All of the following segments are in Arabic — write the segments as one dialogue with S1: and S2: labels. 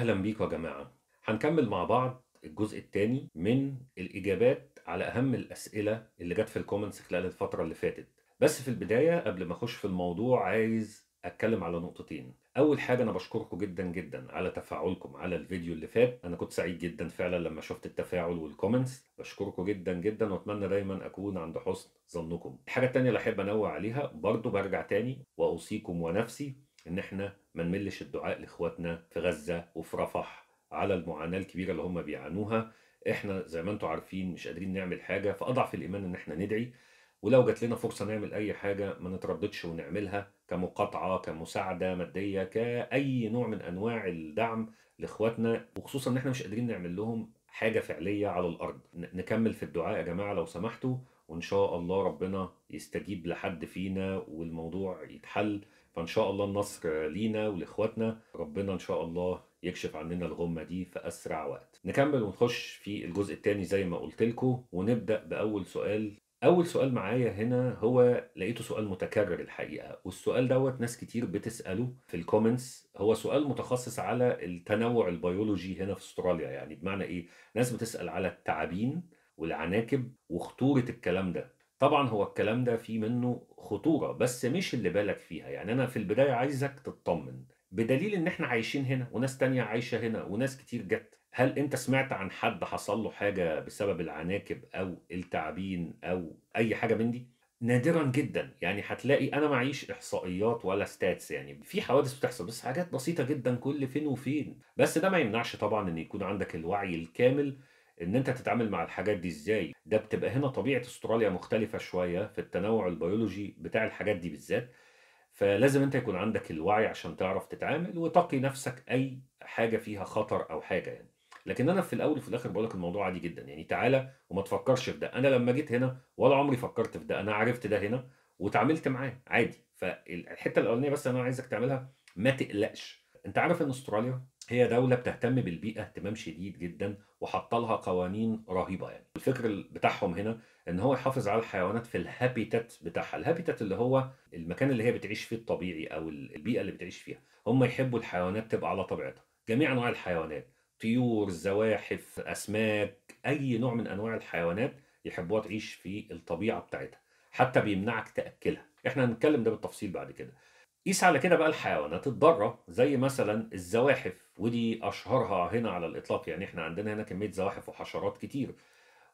S1: أهلا بيكم يا جماعة. هنكمل مع بعض الجزء الثاني من الإجابات على أهم الأسئلة اللي جت في الكومنتس خلال الفترة اللي فاتت. بس في البداية قبل ما أخش في الموضوع عايز أتكلم على نقطتين. أول حاجة أنا بشكركم جدا جدا على تفاعلكم على الفيديو اللي فات. أنا كنت سعيد جدا فعلا لما شفت التفاعل والكومنتس. بشكركم جدا جدا وأتمنى دايما أكون عند حسن ظنكم. الحاجة التانية اللي أحب أنوه عليها برضو برجع تاني وأوصيكم ونفسي ان احنا ما نملش الدعاء لاخواتنا في غزة وفي رفح على المعاناة الكبيرة اللي هم بيعانوها. احنا زي ما انتم عارفين مش قادرين نعمل حاجة، فاضعف الايمان ان احنا ندعي، ولو جات لنا فرصة نعمل اي حاجة ما نترددش ونعملها كمقاطعة كمساعدة مادية كأي نوع من انواع الدعم لاخواتنا، وخصوصا ان احنا مش قادرين نعمل لهم حاجة فعلية على الارض. نكمل في الدعاء يا جماعة لو سمحتوا، وان شاء الله ربنا يستجيب لحد فينا والموضوع يتحل. فإن شاء الله النصر لينا ولإخواتنا، ربنا إن شاء الله يكشف عننا الغمة دي في أسرع وقت. نكمل ونخش في الجزء الثاني زي ما قلت لكم، ونبدأ بأول سؤال. أول سؤال معايا هنا هو لقيته سؤال متكرر الحقيقة، والسؤال دوت ناس كتير بتسأله في الكومنتس. هو سؤال متخصص على التنوع البيولوجي هنا في استراليا. يعني بمعنى إيه؟ ناس بتسأل على التعابين والعناكب وخطورة الكلام ده. طبعا هو الكلام ده فيه منه خطورة بس مش اللي بالك فيها. يعني أنا في البداية عايزك تطمن، بدليل إن إحنا عايشين هنا وناس تانية عايشة هنا وناس كتير جت. هل أنت سمعت عن حد حصل له حاجة بسبب العناكب أو التعابين أو أي حاجة من دي؟ نادرا جدا. يعني هتلاقي أنا معيش إحصائيات ولا ستاتس، يعني في حوادث بتحصل بس حاجات بسيطة جدا كل فين وفين. بس ده ما يمنعش طبعا إن يكون عندك الوعي الكامل ان انت تتعامل مع الحاجات دي ازاي. ده بتبقى هنا طبيعة استراليا مختلفة شوية في التنوع البيولوجي بتاع الحاجات دي بالذات، فلازم انت يكون عندك الوعي عشان تعرف تتعامل وتقي نفسك اي حاجة فيها خطر او حاجة يعني. لكن انا في الاول وفي الاخر بقولك الموضوع عادي جدا. يعني تعالى وما تفكرش في ده، انا لما جيت هنا ولا عمري فكرت في ده، انا عرفت ده هنا وتعاملت معاه عادي. فالحتة الاولانية بس انا عايزك تعملها، ما تقلقش. انت عارف ان استراليا هي دولة بتهتم بالبيئة اهتمام شديد جدا، وحط لها قوانين رهيبة. يعني الفكر بتاعهم هنا ان هو يحافظ على الحيوانات في الهابيتات بتاعها. الهابيتات اللي هو المكان اللي هي بتعيش فيه الطبيعي او البيئة اللي بتعيش فيها. هم يحبوا الحيوانات تبقى على طبيعتها، جميع انواع الحيوانات، طيور زواحف اسماك، اي نوع من انواع الحيوانات يحبوها تعيش في الطبيعة بتاعتها. حتى بيمنعك تأكلها. احنا هنتكلم ده بالتفصيل بعد كده. قيس على كده بقى الحيوانات الضارة زي مثلا الزواحف، ودي أشهرها هنا على الإطلاق. يعني إحنا عندنا هنا كمية زواحف وحشرات كتير،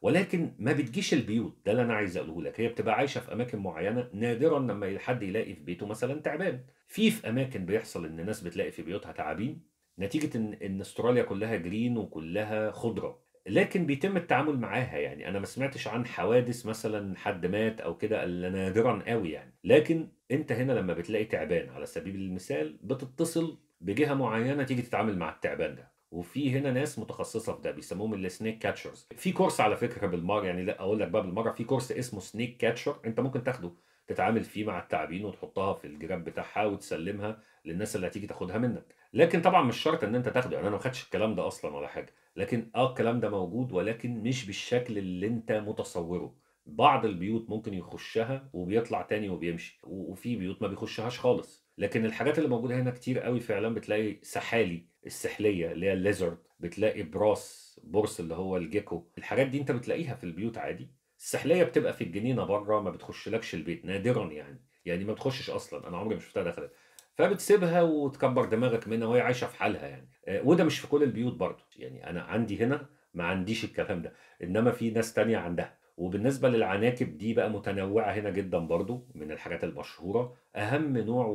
S1: ولكن ما بتجيش البيوت. ده اللي أنا عايز أقوله لك. هي بتبقى عايشة في أماكن معينة، نادرا لما حد يلاقي في بيته مثلا تعبان. في أماكن بيحصل إن الناس بتلاقي في بيوتها تعابين نتيجة إن أستراليا كلها جرين وكلها خضرة، لكن بيتم التعامل معاها. يعني انا ما سمعتش عن حوادث مثلا حد مات او كده الا نادرا قوي يعني. لكن انت هنا لما بتلاقي تعبان على سبيل المثال بتتصل بجهة معينة تيجي تتعامل مع التعبان ده، وفي هنا ناس متخصصة في ده بيسموهم السنيك كاتشرز. في كورس على فكرة بالمرة، يعني لا اقول لك بقى بالمرة، في كورس اسمه سنيك كاتشر انت ممكن تاخده تتعامل فيه مع التعابين وتحطها في الجراب بتاعها وتسلمها للناس اللي هتيجي تاخدها منك. لكن طبعا مش شرط ان انت تاخده. يعني انا ما خدتش الكلام ده اصلا ولا حاجة، لكن الكلام ده موجود ولكن مش بالشكل اللي انت متصوره. بعض البيوت ممكن يخشها وبيطلع تاني وبيمشي، وفي بيوت ما بيخشهاش خالص. لكن الحاجات اللي موجودة هنا كتير قوي فعلا. بتلاقي سحالي السحلية اللي هي الليزرد، بتلاقي برص اللي هو الجيكو. الحاجات دي انت بتلاقيها في البيوت عادي. السحلية بتبقى في الجنينة بره، ما بتخشلكش البيت نادرا يعني. يعني ما بتخشش اصلا، انا عمري ما شفتها دخلت. فبتسيبها وتكبر دماغك منها وهي عايشه في حالها يعني. وده مش في كل البيوت برضه. يعني انا عندي هنا ما عنديش الكلام ده، انما في ناس تانية عندها. وبالنسبه للعناكب دي بقى متنوعه هنا جدا برضه، من الحاجات المشهوره. اهم نوع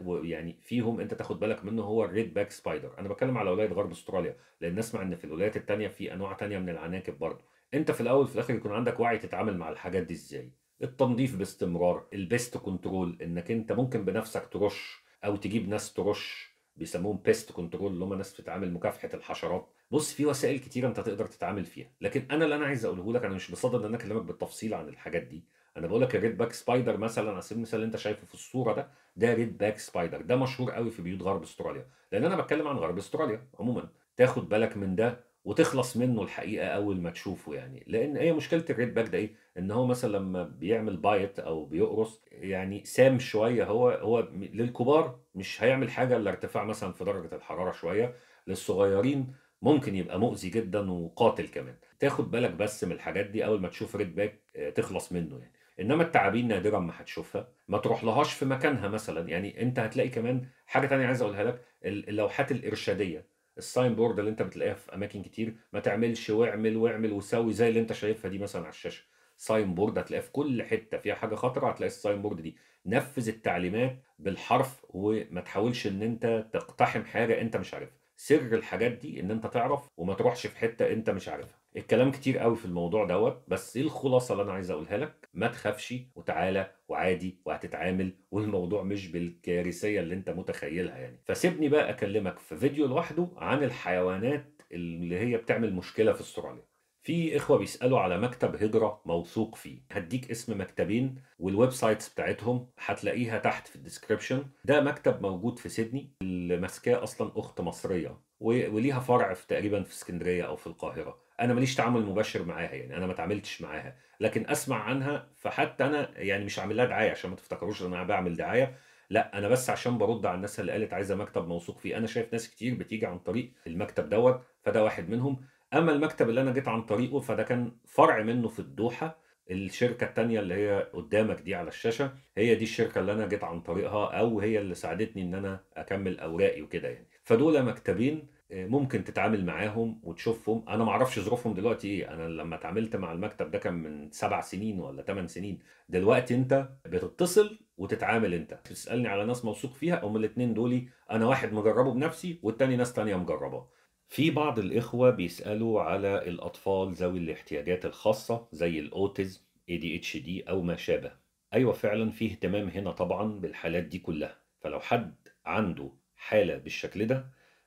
S1: ويعني فيهم انت تاخد بالك منه هو الريد باك سبايدر. انا بتكلم على ولايه غرب استراليا، لان اسمع ان في الولايات التانية في انواع تانية من العناكب برضه. انت في الاول في الاخر يكون عندك وعي تتعامل مع الحاجات دي ازاي. التنظيف باستمرار، البيست كنترول، انك انت ممكن بنفسك ترش او تجيب ناس ترش، بيسموهم بيست كنترول اللي هم ناس بتعامل مكافحه الحشرات. بص في وسائل كتيره انت تقدر تتعامل فيها. لكن انا اللي انا عايز اقوله لك، انا مش بصدد ان انا اكلمك بالتفصيل عن الحاجات دي. انا بقول لك الريد باك سبايدر مثلا على سبيل المثال اللي انت شايفه في الصوره ده، ده ريد باك سبايدر. ده مشهور قوي في بيوت غرب استراليا، لان انا بتكلم عن غرب استراليا عموما. تاخد بالك من ده وتخلص منه الحقيقة أول ما تشوفه يعني. لأن هي مشكلة الريد باك ده إيه؟ إن هو مثلًا لمّا بيعمل بايت أو بيقرص يعني سام شوية، هو للكبار مش هيعمل حاجة إلا ارتفاع مثلًا في درجة الحرارة شوية، للصغيرين ممكن يبقى مؤذي جدًا وقاتل كمان. تاخد بالك بس من الحاجات دي أول ما تشوف ريد باك تخلص منه يعني. إنما التعابين نادرًا ما هتشوفها، ما تروحلهاش في مكانها مثلًا. يعني أنت هتلاقي كمان حاجة تانية عايز أقولها لك، اللوحات الإرشادية، الsign board اللي أنت بتلاقيها في أماكن كتير، ما تعملش واعمل، واعمل وسوي زي اللي أنت شايفها دي مثلًا على الشاشة. sign board هتلاقيها في كل حتة فيها حاجة خطرة، هتلاقي الsign board دي. نفذ التعليمات بالحرف وما تحاولش إن أنت تقتحم حاجة أنت مش عارفها. سر الحاجات دي إن أنت تعرف وما تروحش في حتة أنت مش عارفها. الكلام كتير أوي في الموضوع دوّة، بس إيه الخلاصة اللي أنا عايز أقولها لك؟ ما تخافش وتعالَ وعادي وهتتعامل، والموضوع مش بالكارثية اللي أنت متخيلها يعني. فسيبني بقى أكلمك في فيديو لوحده عن الحيوانات اللي هي بتعمل مشكلة في أستراليا. في إخوة بيسألوا على مكتب هجرة موثوق فيه. هادّيك اسم مكتبين والويب سايتس بتاعتهم هتلاقيها تحت في الديسكريبشن. ده مكتب موجود في سيدني، اللي ماسكاه أصلًا أخت مصرية وليها فرع تقريبًا في إسكندرية أو في القاهرة. أنا ما ليش تعامل مباشر معاها يعني، أنا ما اتعاملتش معاها، لكن أسمع عنها. فحتى أنا يعني مش عامل لها دعاية عشان ما تفتكروش إن أنا باعمل دعاية، لأ، أنا بس عشان بارُد على الناس اللي قالت عايزة مكتب موثوق فيه. أنا شايف ناس كتير بتيجي عن طريق المكتب دوّة، فده واحد منهم. أمّا المكتب اللي أنا جيت عن طريقه فده كان فرع منه في الدوحة. الشركة التانية اللي هي قدّامك دي على الشاشة، هي دي الشركة اللي أنا جيت عن طريقها، أو هي اللي ساعدتني إن أنا أكمّل أوراقي وكده يعني. فدول مكتبين ممكن تتعامل معاهم وتشوفهم. أنا ما أعرفش ظروفهم دلوقتي إيه. أنا لمّا اتعاملت مع المكتب ده كان من 7 سنين والّا 8 سنين. دلوقتي أنت بتتصل وتتعامل أنت، تسألني على ناس موثوق فيها، هُم الاتنين دولي أنا واحد مجرّبه بنفسي والتاني ناس تانية مجرّباه. في بعض الإخوة بيسألوا على الأطفال ذوي الاحتياجات الخاصة زي الأوتيزم، ADHD أو ما شابه. أيوه فعلًا في اهتمام هنا طبعًا بالحالات دي كلها. فلو حد عنده حالة بالشكل ده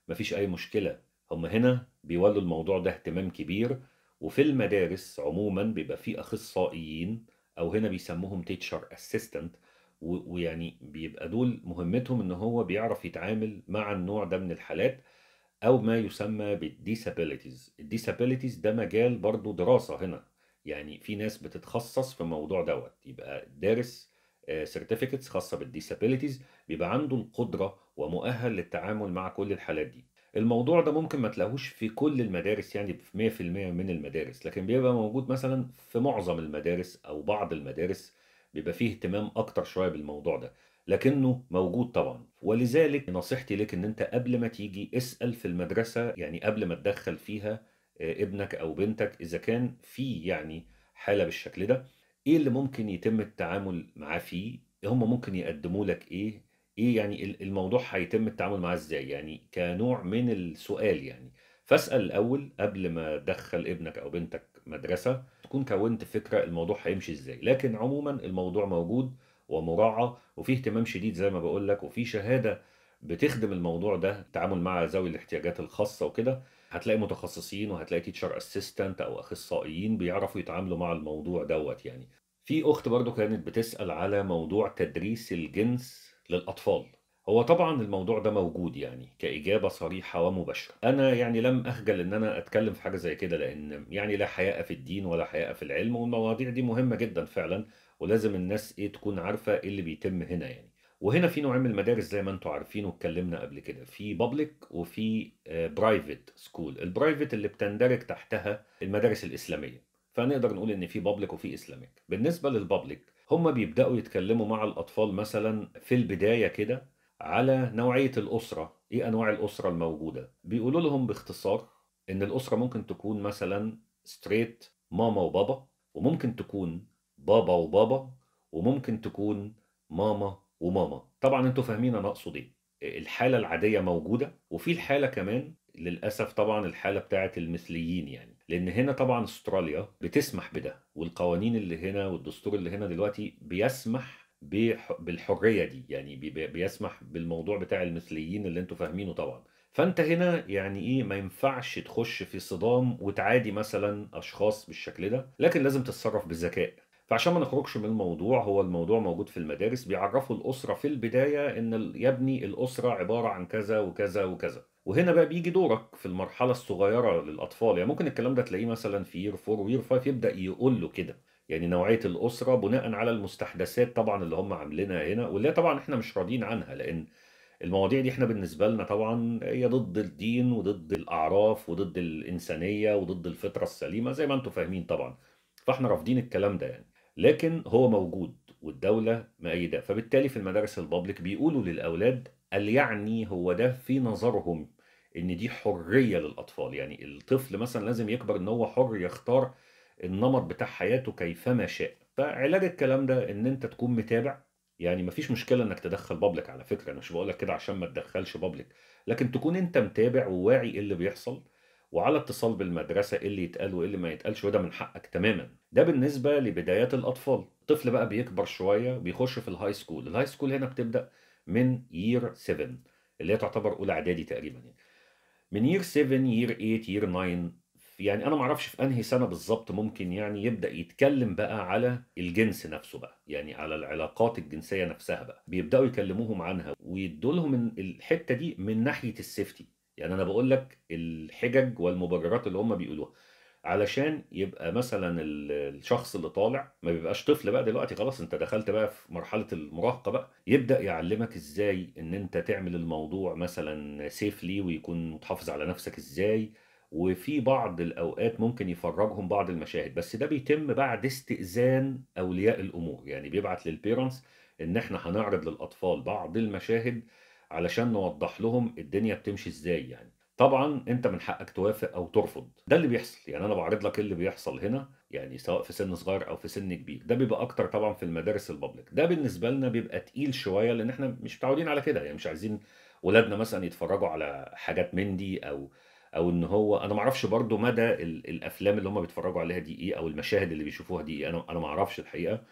S1: ما فيش أي مشكلة. هم هنا بيولّوا الموضوع ده اهتمام كبير. وفي المدارس عمومًا بيبقى في أخصائيين، أو هنا بيسموهم teacher assistant، ويعني بيبقى دول مهمتهم إن هو بيعرف يتعامل مع النوع ده من الحالات، أو ما يسمى بالdisabilities. الdisabilities ده مجال برضه دراسة هنا. يعني في ناس بتتخصص في الموضوع دوّة، يبقى دارس certificates خاصة بالdisabilities، بيبقى عنده القدرة ومؤهل للتعامل مع كل الحالات دي. الموضوع ده ممكن ما تلاقيهوش في كل المدارس يعني في 100% من المدارس، لكن بيبقى موجود مثلًا في معظم المدارس أو بعض المدارس. بيبقى فيه اهتمام أكتر شوية بالموضوع ده. لكنه موجود طبعًا. ولذلك نصيحتي ليك إن أنت قبل ما تيجي اسأل في المدرسة، يعني قبل ما تدخّل فيها ابنك أو بنتك، إذا كان في يعني حالة بالشكل ده، إيه اللي ممكن يتم التعامل معاه فيه، هم ممكن يقدّموا لك إيه، إيه يعني الموضوع هيتم التعامل معاه إزاي، يعني كنوع من السؤال يعني. فاسأل الأول قبل ما تدخّل ابنك أو بنتك مدرسة، تكون كوّنت فكرة الموضوع هيمشي إزاي. لكن عمومًا الموضوع موجود ومراعى، وفي اهتمام شديد زي ما باقول لك، وفي شهادة بتخدم الموضوع ده، التعامل مع ذوي الاحتياجات الخاصة وكده. هتلاقي متخصصين وهتلاقي teacher assistant أو أخصائيين بيعرفوا يتعاملوا مع الموضوع دوّة يعني. في أخت برضه كانت بتسأل على موضوع تدريس الجنس للأطفال. هو طبعًا الموضوع ده موجود يعني كإجابة صريحة ومباشرة. أنا يعني لم أخجل إن أنا أتكلم في حاجة زي كده، لأن يعني لا حياء في الدين ولا حياء في العلم، والمواضيع دي مهمة جدًا فعلًا. ولازم الناس تكون عارفة إيه اللي بيتم هنا يعني. وهنا في نوعين من المدارس زي ما أنتم عارفين واتكلمنا قبل كده، في public وفي private school. الprivate اللي بتندرج تحتها المدارس الإسلامية. فنقدر نقول إن في public وفي Islamic. بالنسبة للpublic، هم بيبدأوا يتكلموا مع الأطفال مثلًا في البداية كده على نوعية الأسرة. إيه أنواع الأسرة الموجودة؟ بيقولوا لهم باختصار إن الأسرة ممكن تكون مثلًا straight ماما وبابا، وممكن تكون بابا وبابا، وممكن تكون ماما وماما. طبعًا أنتم فاهمين أنا أقصد إيه. الحالة العادية موجودة، وفي الحالة كمان للأسف طبعًا الحالة بتاعة المثليين يعني. لأن هنا طبعًا أستراليا بتسمح بده، والقوانين اللي هنا والدستور اللي هنا دلوقتي بيسمح بالحرية دي. يعني بيسمح بالموضوع بتاع المثليين اللي أنتم فاهمينه طبعًا. فأنت هنا يعني إيه، ما ينفعش تخش في صدام وتعادي مثلًا أشخاص بالشكل ده، لكن لازم تتصرف بذكاء. فعشان ما نخرجش من الموضوع، هو الموضوع موجود في المدارس، بيعرّفوا الأسرة في البداية إن يا ابني الأسرة عبارة عن كذا وكذا وكذا، وهنا بقى بييجي دورك في المرحلة الصغيرة للأطفال، يعني ممكن الكلام ده تلاقيه مثلًا في year 4 وyear 5 يبدأ يقول له كده، يعني نوعية الأسرة بناءً على المستحدثات طبعًا اللي هم عاملينها هنا، واللي هي طبعًا إحنا مش راضيين عنها، لإن المواضيع دي إحنا بالنسبة لنا طبعًا هي ضد الدين وضد الأعراف وضد الإنسانية وضد الفطرة السليمة زي ما أنتم فاهمين طبعًا، فإحنا رافضين الكلام ده يعني. لكن هو موجود والدولة مأيداه، فبالتالي في المدارس الpublic بيقولوا للأولاد قال يعني هو ده في نظرهم إن دي حرية للأطفال، يعني الطفل مثلًا لازم يكبر إن هو حر يختار النمط بتاع حياته كيفما شاء، فعلاج الكلام ده إن أنت تكون متابع، يعني ما فيش مشكلة إنك تدخّل public على فكرة، أنا مش باقول لك كده عشان ما تدخّلش public، لكن تكون أنت متابع وواعي إيه اللي بيحصل، وعلى اتصال بالمدرسة إيه اللي يتقال وإيه اللي ما يتقالش، وده من حقك تمامًا. ده بالنسبة لبدايات الأطفال. الطفل بقى بيكبر شوية بيخش في الhigh school، الhigh school هنا بتبدأ من year 7 اللي هي تعتبر أولى إعدادي تقريبًا يعني. من year 7 year 8 year 9 يعني أنا ما أعرفش في أنهي سنة بالضبط ممكن يعني يبدأ يتكلم بقى على الجنس نفسه بقى، يعني على العلاقات الجنسية نفسها بقى، بيبدأوا يكلموهم عنها ويدّوا لهم الحتة دي من ناحية الsafety، يعني أنا باقول لك الحجج والمبررات اللي هم بيقولوها. علشان يبقى مثلًا الشخص اللي طالع ما بيبقاش طفل بقى دلوقتي خلاص أنت دخلت بقى في مرحلة المراهقة بقى، يبدأ يعلّمك إزاي إن أنت تعمل الموضوع مثلًا safely ويكون متحافظ على نفسك إزاي، وفي بعض الأوقات ممكن يفرّجهم بعض المشاهد، بس ده بيتم بعد استئذان أولياء الأمور، يعني بيبعت للparents إن إحنا هنعرض للأطفال بعض المشاهد علشان نوضّح لهم الدنيا بتمشي إزاي يعني. طبعًا أنت من حقك توافق أو ترفض، ده اللي بيحصل، يعني أنا باعرض لك إيه اللي بيحصل هنا، يعني سواء في سِن صغير أو في سِن كبير، ده بيبقى أكتر طبعًا في المدارس الpublic، ده بالنسبة لنا بيبقى تقيل شوية لإن إحنا مش متعودين على كده، يعني مش عايزين ولادنا مثلًا يتفرّجوا على حاجات من دي أو إن هو أنا ما أعرفش برضه مدى الأفلام اللي هم بيتفرّجوا عليها دي إيه أو المشاهد اللي بيشوفوها دي إيه، أنا ما أعرفش الحقيقة،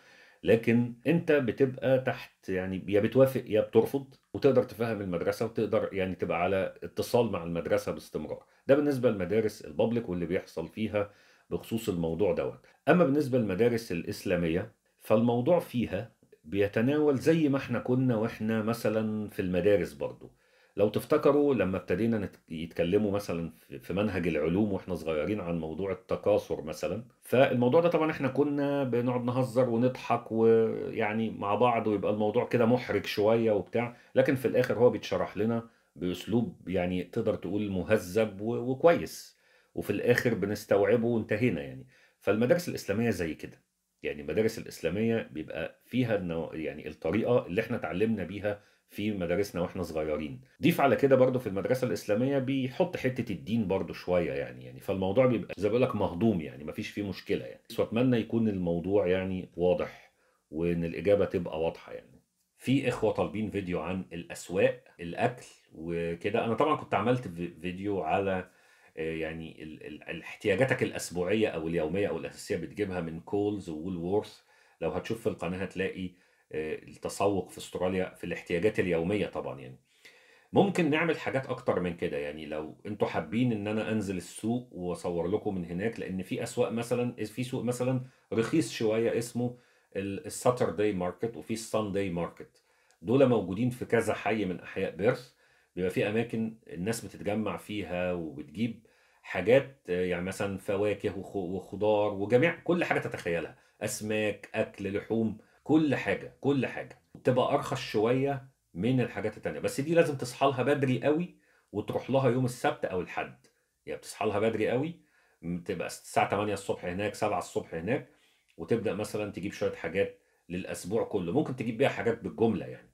S1: لكن أنت بتبقى تحت يعني يا بتوافق يا بترفض، وتقدر تفهم المدرسة وتقدر يعني تبقى على اتصال مع المدرسة باستمرار. ده بالنسبة للمدارس الpublic واللي بيحصل فيها بخصوص الموضوع دوّة. أمّا بالنسبة للمدارس الإسلامية، فالموضوع فيها بيتناول زي ما إحنا كنا وإحنا مثلًا في المدارس برضه. لو تفتكروا لمّا ابتدينا يتكلموا مثلًا في منهج العلوم وإحنا صغيرين عن موضوع التكاثر مثلًا، فالموضوع ده طبعًا إحنا كنا بنقعد نهزر ونضحك ويعني مع بعض ويبقى الموضوع كده مُحرج شوية وبتاع، لكن في الآخر هو بيتشرح لنا بأسلوب يعني تقدر تقول مهذّب وكويس، وفي الآخر بنستوعبه وانتهينا يعني. فالمدارس الإسلامية زي كده، يعني المدارس الإسلامية بيبقى فيها يعني الطريقة اللي إحنا اتعلمنا بيها في مدارسنا وإحنا صغيرين. ضيف على كده برضه في المدرسة الإسلامية بيحط حتة الدين برضه شوية يعني فالموضوع بيبقى زي ما باقول لك مهضوم يعني ما فيش فيه مشكلة يعني، بس وأتمنى يكون الموضوع يعني واضح، وإن الإجابة تبقى واضحة يعني. في إخوة طالبين فيديو عن الأسواق، الأكل وكده، أنا طبعًا كنت عملت فيديو على يعني احتياجاتك الأسبوعية أو اليومية أو الأساسية بتجيبها من كولز وWoolworths، لو هتشوف في القناة هتلاقي التسوق في أستراليا في الاحتياجات اليومية طبعًا يعني. ممكن نعمل حاجات أكتر من كده، يعني لو أنتم حابين إن أنا أنزل السوق وأصور لكم من هناك، لأن في أسواق مثلًا في سوق مثلًا رخيص شوية اسمه الSaturday Market وفي الSunday Market، دول موجودين في كذا حي من أحياء بيرث، بيبقى في أماكن الناس بتتجمع فيها وبتجيب حاجات يعني مثلًا فواكه وخضار وجميع كل حاجة تتخيلها، أسماك، أكل، لحوم، كل حاجة، كل حاجة، بتبقى أرخص شوية من الحاجات التانية، بس دي لازم تصحى لها بدري أوي وتروح لها يوم السبت أو الحد، يعني بتصحى لها بدري أوي، تبقى الساعة 8:00 هناك، 7:00 هناك، وتبدأ مثلًا تجيب شوية حاجات للأسبوع كله، ممكن تجيب بيها حاجات بالجملة يعني،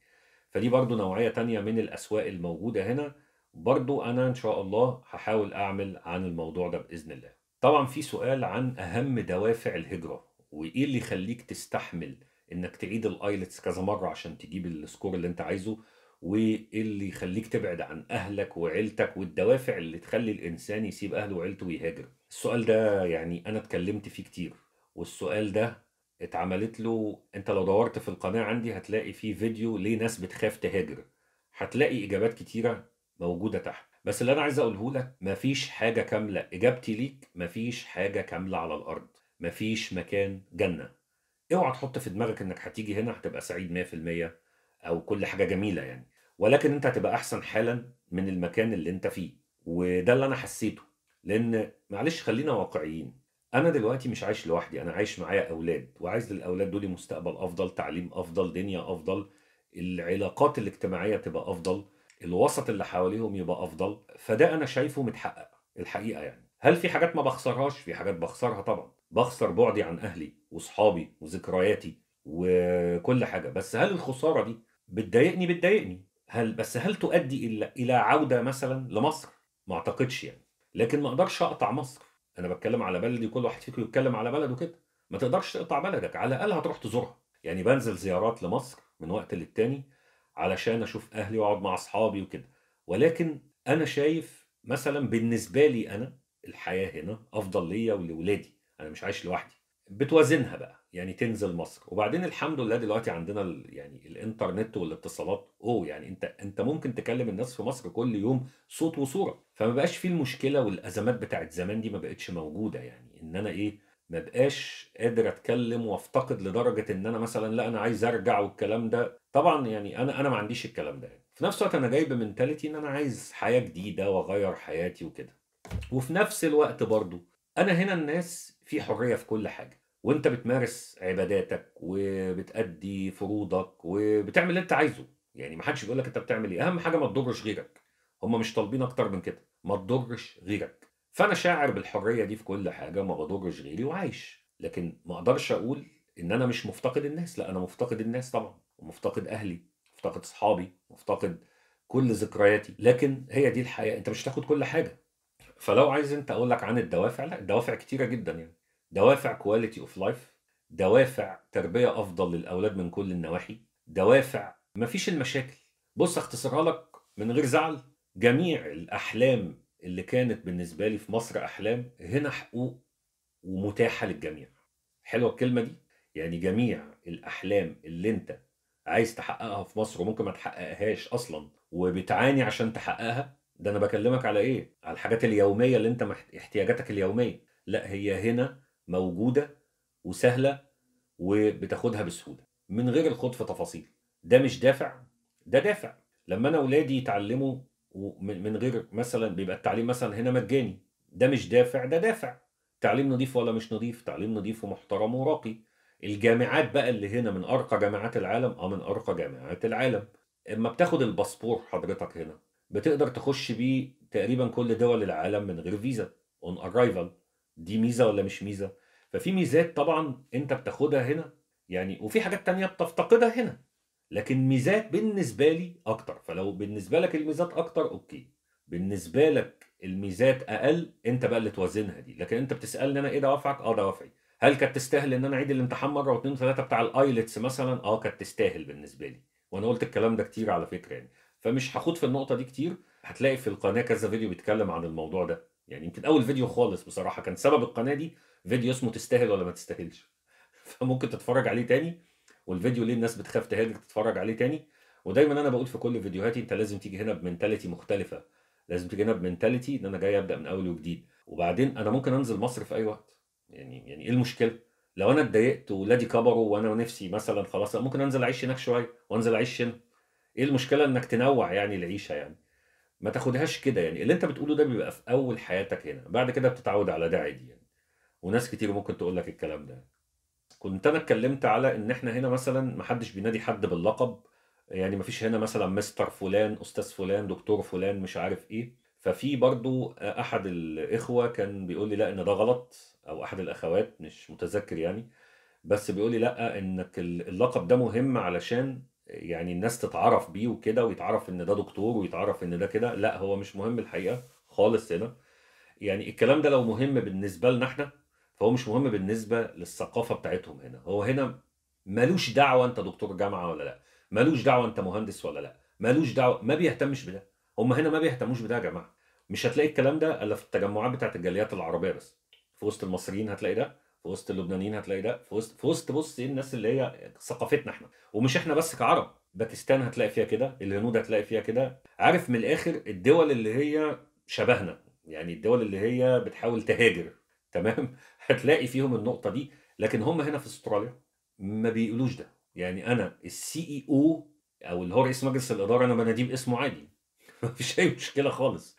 S1: فدي برضه نوعية تانية من الأسواق الموجودة هنا، برضه أنا إن شاء الله هاحاول أعمل عن الموضوع ده بإذن الله. طبعًا في سؤال عن أهم دوافع الهجرة، وإيه اللي يخلّيك تستحمل إنك تعيد الIELTS كذا مرّة عشان تجيب الscore اللي أنت عايزه، وإيه اللي يخلّيك تبعد عن أهلك وعيلتك، والدوافع اللي تخلّي الإنسان يسيب أهله وعيلته ويهاجر. السؤال ده يعني أنا اتكلمت فيه كتير، والسؤال ده اتعملت له أنت لو دَوّرت في القناة عندي هتلاقي في فيديو ليه ناس بتخاف تهاجر، هتلاقي إجابات كتيرة موجودة تحت، بس اللي أنا عايز أقوله لك ما فيش حاجة كاملة، إجابتي ليك ما فيش حاجة كاملة على الأرض، ما فيش مكان جنة. اوعى تحط في دماغك انك هتيجي هنا هتبقى سعيد 100% او كل حاجه جميله يعني، ولكن انت هتبقى احسن حالا من المكان اللي انت فيه. وده اللي انا حسيته. لان معلش خلينا واقعيين، انا دلوقتي مش عايش لوحدي، انا عايش معايا اولاد، وعايز للاولاد دول مستقبل افضل، تعليم افضل، دنيا افضل، العلاقات الاجتماعيه تبقى افضل، الوسط اللي حواليهم يبقى افضل. فده انا شايفه متحقق الحقيقه يعني. هل في حاجات ما بخسرهاش؟ في حاجات بخسرها طبعا، بخسر بعدي عن اهلي واصحابي وذكرياتي وكل حاجه. بس هل الخساره دي بتضايقني؟ بتضايقني. هل تؤدي الى عوده مثلا لمصر؟ ما اعتقدش يعني. لكن ما اقدرش اقطع مصر. انا بتكلم على بلدي، كل واحد فيكم يتكلم على بلده كده. ما تقدرش تقطع بلدك، على الاقل هتروح تزورها. يعني بنزل زيارات لمصر من وقت للتاني علشان اشوف اهلي واقعد مع اصحابي وكده. ولكن انا شايف مثلا بالنسبه لي انا الحياه هنا افضل ليا ولولادي. انا مش عايش لوحدي. بتوازنها بقى يعني، تنزل مصر. وبعدين الحمد لله دلوقتي عندنا يعني الانترنت والاتصالات، يعني انت ممكن تكلم الناس في مصر كل يوم صوت وصورة. فما بقاش فيه المشكلة والازمات بتاعت زمان دي، ما بقتش موجودة. يعني ان انا ما بقاش قادر اتكلم وافتقد لدرجة ان انا مثلا لا انا عايز ارجع والكلام ده. طبعا يعني انا ما عنديش الكلام ده يعني. في نفس الوقت انا جاي بمنتاليتي ان انا عايز حياة جديدة واغير حياتي وكده. وفي نفس الوقت برضو انا هنا الناس في حرية في كل حاجة، وانت بتمارس عباداتك وبتأدي فروضك وبتعمل اللي انت عايزه. يعني ما حدش بيقول لك انت بتعمل ايه، اهم حاجة ما تضرش غيرك. هم مش طالبين اكتر من كده، ما تضرش غيرك. فانا شاعر بالحرية دي في كل حاجة، ما بضرش غيري وعايش. لكن ما اقدرش اقول ان انا مش مفتقد الناس، لا انا مفتقد الناس طبعا، ومفتقد اهلي، مفتقد صحابي، مفتقد كل ذكرياتي. لكن هي دي الحياة، انت مش هتاخد كل حاجة. فلو عايز انت اقول لك عن الدوافع، لا الدوافع كتيره جدا يعني. دوافع كواليتي اوف لايف، دوافع تربيه افضل للاولاد من كل النواحي، دوافع مفيش المشاكل. بص اختصرها لك من غير زعل، جميع الاحلام اللي كانت بالنسبه لي في مصر احلام، هنا حقوق ومتاحه للجميع. حلوه الكلمه دي. يعني جميع الاحلام اللي انت عايز تحققها في مصر وممكن ما تحققهاش اصلا وبتعاني عشان تحققها، ده انا بكلمك على ايه؟ على الحاجات اليوميه اللي انت احتياجاتك اليوميه. لا هي هنا موجوده وسهله وبتاخدها بسهوله من غير الخوض في تفاصيل. ده مش دافع، ده دافع. لما انا اولادي يتعلموا من غير مثلا، بيبقى التعليم مثلا هنا مجاني، ده مش دافع، ده دافع. تعليم نظيف ولا مش نظيف؟ تعليم نظيف ومحترم وراقي. الجامعات بقى اللي هنا من ارقى جامعات العالم، من ارقى جامعات العالم. اما بتاخد الباسبور حضرتك هنا بتقدر تخش بيه تقريبا كل دول العالم من غير فيزا، اون ارايفل. دي ميزه ولا مش ميزه؟ ففي ميزات طبعا انت بتاخدها هنا يعني، وفي حاجات تانية بتفتقدها هنا. لكن ميزات بالنسبة لي اكتر. فلو بالنسبة لك الميزات اكتر اوكي، بالنسبة لك الميزات اقل، انت بقى اللي توازنها دي. لكن انت بتسألني انا ايه دوافعك؟ دوافعي، هل كانت تستاهل ان انا اعيد الامتحان مرة واثنين وثلاثة بتاع الايلتس مثلا؟ كانت تستاهل بالنسبة لي. وانا قلت الكلام ده كتير على فكرة يعني. فمش هاخد في النقطة دي كتير. هتلاقي في القناة كذا فيديو بيتكلم عن الموضوع ده. يعني يمكن اول فيديو خالص بصراحة كان سبب القناة دي فيديو اسمه تستاهل ولا ما تستاهلش. فممكن تتفرج عليه تاني. والفيديو ليه الناس بتخاف تهاجر تتفرج عليه تاني. ودايما انا بقول في كل فيديوهاتي انت لازم تيجي هنا بمنتاليتي مختلفه. لازم تيجي هنا بمنتاليتي ان انا جاي ابدا من اول وجديد. وبعدين انا ممكن انزل مصر في اي وقت. يعني ايه المشكله؟ لو انا اتضايقت وولادي كبروا وانا نفسي مثلا خلاص، ممكن انزل اعيش هناك شويه وانزل اعيش هنا. ايه المشكله انك تنوع يعني العيشه يعني؟ ما تاخدهاش كده يعني. اللي انت بتقوله ده بيبقى في اول حياتك هنا، بعد كده بتتعود على ده عادي يعني. وناس كتير ممكن تقول لك الكلام ده. كنت انا اتكلمت على ان احنا هنا مثلا محدش بينادي حد باللقب. يعني مفيش هنا مثلا مستر فلان، استاذ فلان، دكتور فلان، مش عارف ايه. ففي برضو احد الاخوة كان بيقول لي لا ان ده غلط، او احد الاخوات مش متذكر يعني. بس بيقول لي لا انك اللقب ده مهم علشان يعني الناس تتعرف بيه وكده، ويتعرف ان ده دكتور ويتعرف ان ده كده. لا هو مش مهم الحقيقة خالص هنا. يعني الكلام ده لو مهم بالنسبة لنا احنا، فهو مش مهم بالنسبة للثقافة بتاعتهم هنا. هو هنا ملوش دعوة انت دكتور جامعة ولا لا، ملوش دعوة انت مهندس ولا لا، ملوش دعوة، ما بيهتمش بده. هم هنا ما بيهتموش بده يا جماعة. مش هتلاقي الكلام ده الا في التجمعات بتاعت الجاليات العربية بس. في وسط المصريين هتلاقي ده، في وسط اللبنانيين هتلاقي ده، في وسط بص ايه الناس اللي هي ثقافتنا احنا. ومش احنا بس كعرب، باكستان هتلاقي فيها كده، الهنود هتلاقي فيها كده. عارف من الاخر الدول اللي هي شبهنا، يعني الدول اللي هي بتحاول تهاجر، تمام. هتلاقي فيهم النقطة دي. لكن هم هنا في استراليا ما بيقولوش ده. يعني أنا الCEO أو اللي هو رئيس مجلس الإدارة أنا باناديه باسمه عادي ما فيش أي مشكلة خالص،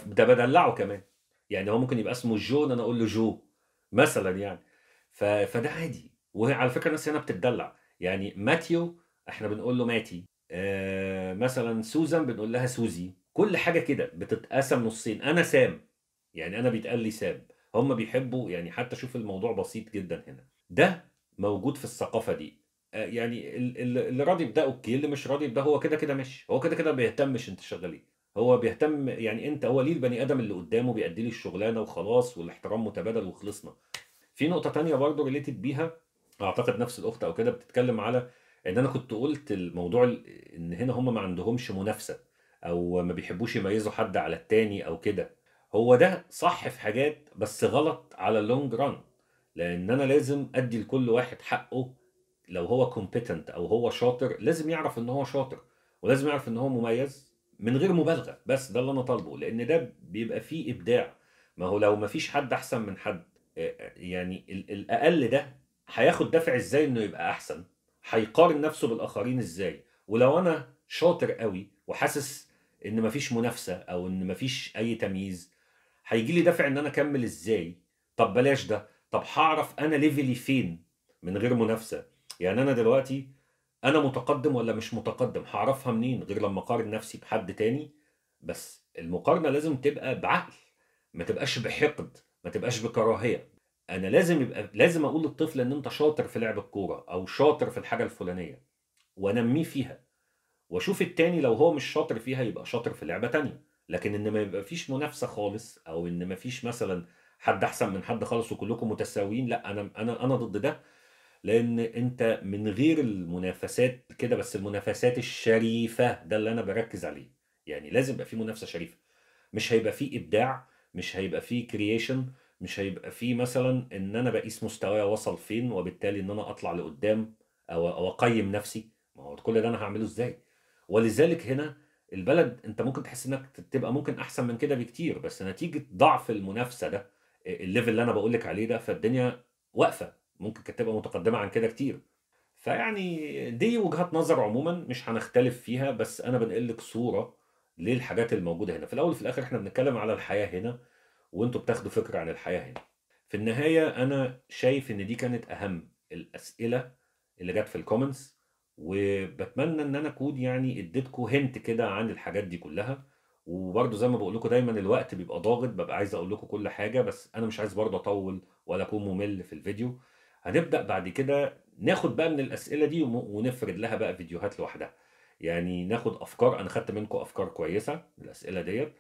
S1: ده بادلّعه كمان، يعني هو ممكن يبقى اسمه جون أنا أقول له جو مثلًا يعني، فده عادي، وعلى فكرة الناس هنا بتتدلّع، يعني ماثيو إحنا بنقول له ماتي، مثلًا سوزان بنقول لها سوزي، كل حاجة كده بتتقسم نُصّين، أنا سام، يعني أنا بيتقال لي سام، هم بيحبوا يعني حتى شوف الموضوع بسيط جدًا هنا، ده موجود في الثقافة دي، يعني اللي راضي بده أوكي، اللي مش راضي بده هو كده ماشي، هو كده ما بيهتمش أنت شغال إيه، هو بيهتم يعني أنت هو ليه البني آدم اللي قدّامه بيأدّي لي الشغلانة وخلاص والاحترام متبادل وخلصنا. في نقطة تانية برضه related بيها، أعتقد نفس الأخت أو كده بتتكلم على إن أنا كنت قُلت الموضوع إن هنا هم ما عندهمش منافسة، أو ما بيحبوش يميّزوا حد على التاني أو كده، هو ده صح في حاجات بس غلط على الlong run، لإن أنا لازم أدّي لكل واحد حقّه، لو هو competent أو هو شاطر لازم يعرف إن هو شاطر، ولازم يعرف إن هو مميز من غير مبالغة، بس ده اللي أنا طالبه، لإن ده بيبقى فيه إبداع، ما هو لو ما فيش حد أحسن من حد يعني الأقل ده هياخد دافع إزاي إنه يبقى أحسن؟ هيقارن نفسه بالآخرين إزاي؟ ولو أنا شاطر أوي وحاسس إن ما فيش منافسة أو إن ما فيش أي تمييز، هييجي لي دافع إن أنا أكمّل إزاي؟ طب بلاش ده، طب هاعرف أنا ليفلي فين من غير منافسة؟ يعني أنا دلوقتي أنا متقدّم والّا مش متقدّم، هاعرفها منين غير لمّا أقارن نفسي بحد تاني؟ بس المقارنة لازم تبقى بعقل، ما تبقاش بحقد، ما تبقاش بكراهية. أنا لازم أقول للطفل إن أنت شاطر في لعب الكورة أو شاطر في الحاجة الفلانية وأنمّيه فيها، وأشوف التاني لو هو مش شاطر فيها يبقى شاطر في لعبة تانية، لكن إن ما يبقى فيش منافسة خالص أو إن ما فيش مثلًا حد أحسن من حد خالص وكلّكم متساويين، لأ أنا ضد ده، لإن أنت من غير المنافسات كده بس المنافسات الشريفة، ده اللي أنا باركّز عليه، يعني لازم يبقى في منافسة شريفة. مش هيبقى في إبداع، مش هيبقى في creation، مش هيبقى في مثلًا إن أنا باقيس مستوايا وصل فين، وبالتالي إن أنا أطلع لقدّام أو أقيّم نفسي، ما هو كل ده أنا هاعمله إزاي؟ ولذلك هنا البلد أنت ممكن تحس إنك تبقى ممكن أحسن من كده بكتير، بس نتيجة ضعف المنافسة ده، الlevel اللي أنا باقول لِك عليه ده، فالدنيا واقفة، ممكن كانت تبقى متقدمة عن كده كتير. فيعني دي وجهات نظر عمومًا مش هنختلف فيها، بس أنا بانقل لِك صورة للحاجات الموجودة هنا. في الأول وفي الآخر إحنا بنتكلم على الحياة هنا، وأنتم بتاخدوا فكرة عن الحياة هنا. في النهاية أنا شايف إن دي كانت أهم الأسئلة اللي جات في الcomments، وباتمنى إن أنا أكون يعني اديتكم hint كده عن الحاجات دي كلها، وبرضه زي ما باقول لكم دايمًا الوقت بيبقى ضاغط، بابقى عايز أقول لكم كل حاجة، بس أنا مش عايز برضه أطوّل ولا أكون ممل في الفيديو. هنبدأ بعد كده ناخد بقى من الأسئلة دي ونفرد لها بقى فيديوهات لوحدها، يعني ناخد أفكار، أنا خدت منكم أفكار كويسة من الأسئلة ديّة،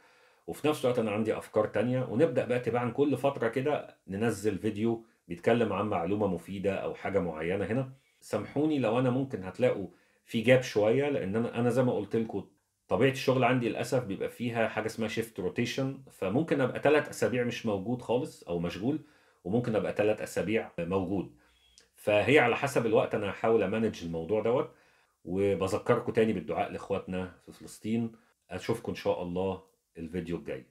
S1: وفي نفس الوقت أنا عندي أفكار تانية، ونبدأ بقى تباعًا كل فترة كده ننزّل فيديو بيتكلم عن معلومة مفيدة أو حاجة معيّنة هنا. سامحوني لو أنا ممكن هتلاقوا في gap شوية، لإن أنا زي ما قُلت لكم طبيعة الشغل عندي للأسف بيبقى فيها حاجة اسمها shift rotation، فممكن أبقى 3 أسابيع مش موجود خالص أو مشغول، وممكن أبقى 3 أسابيع موجود. فهي على حسب الوقت أنا هاحاول أmanage الموضوع دوّة، وباذكّركم تاني بالدعاء لإخواتنا في فلسطين، أشوفكم إن شاء الله الفيديو الجاي.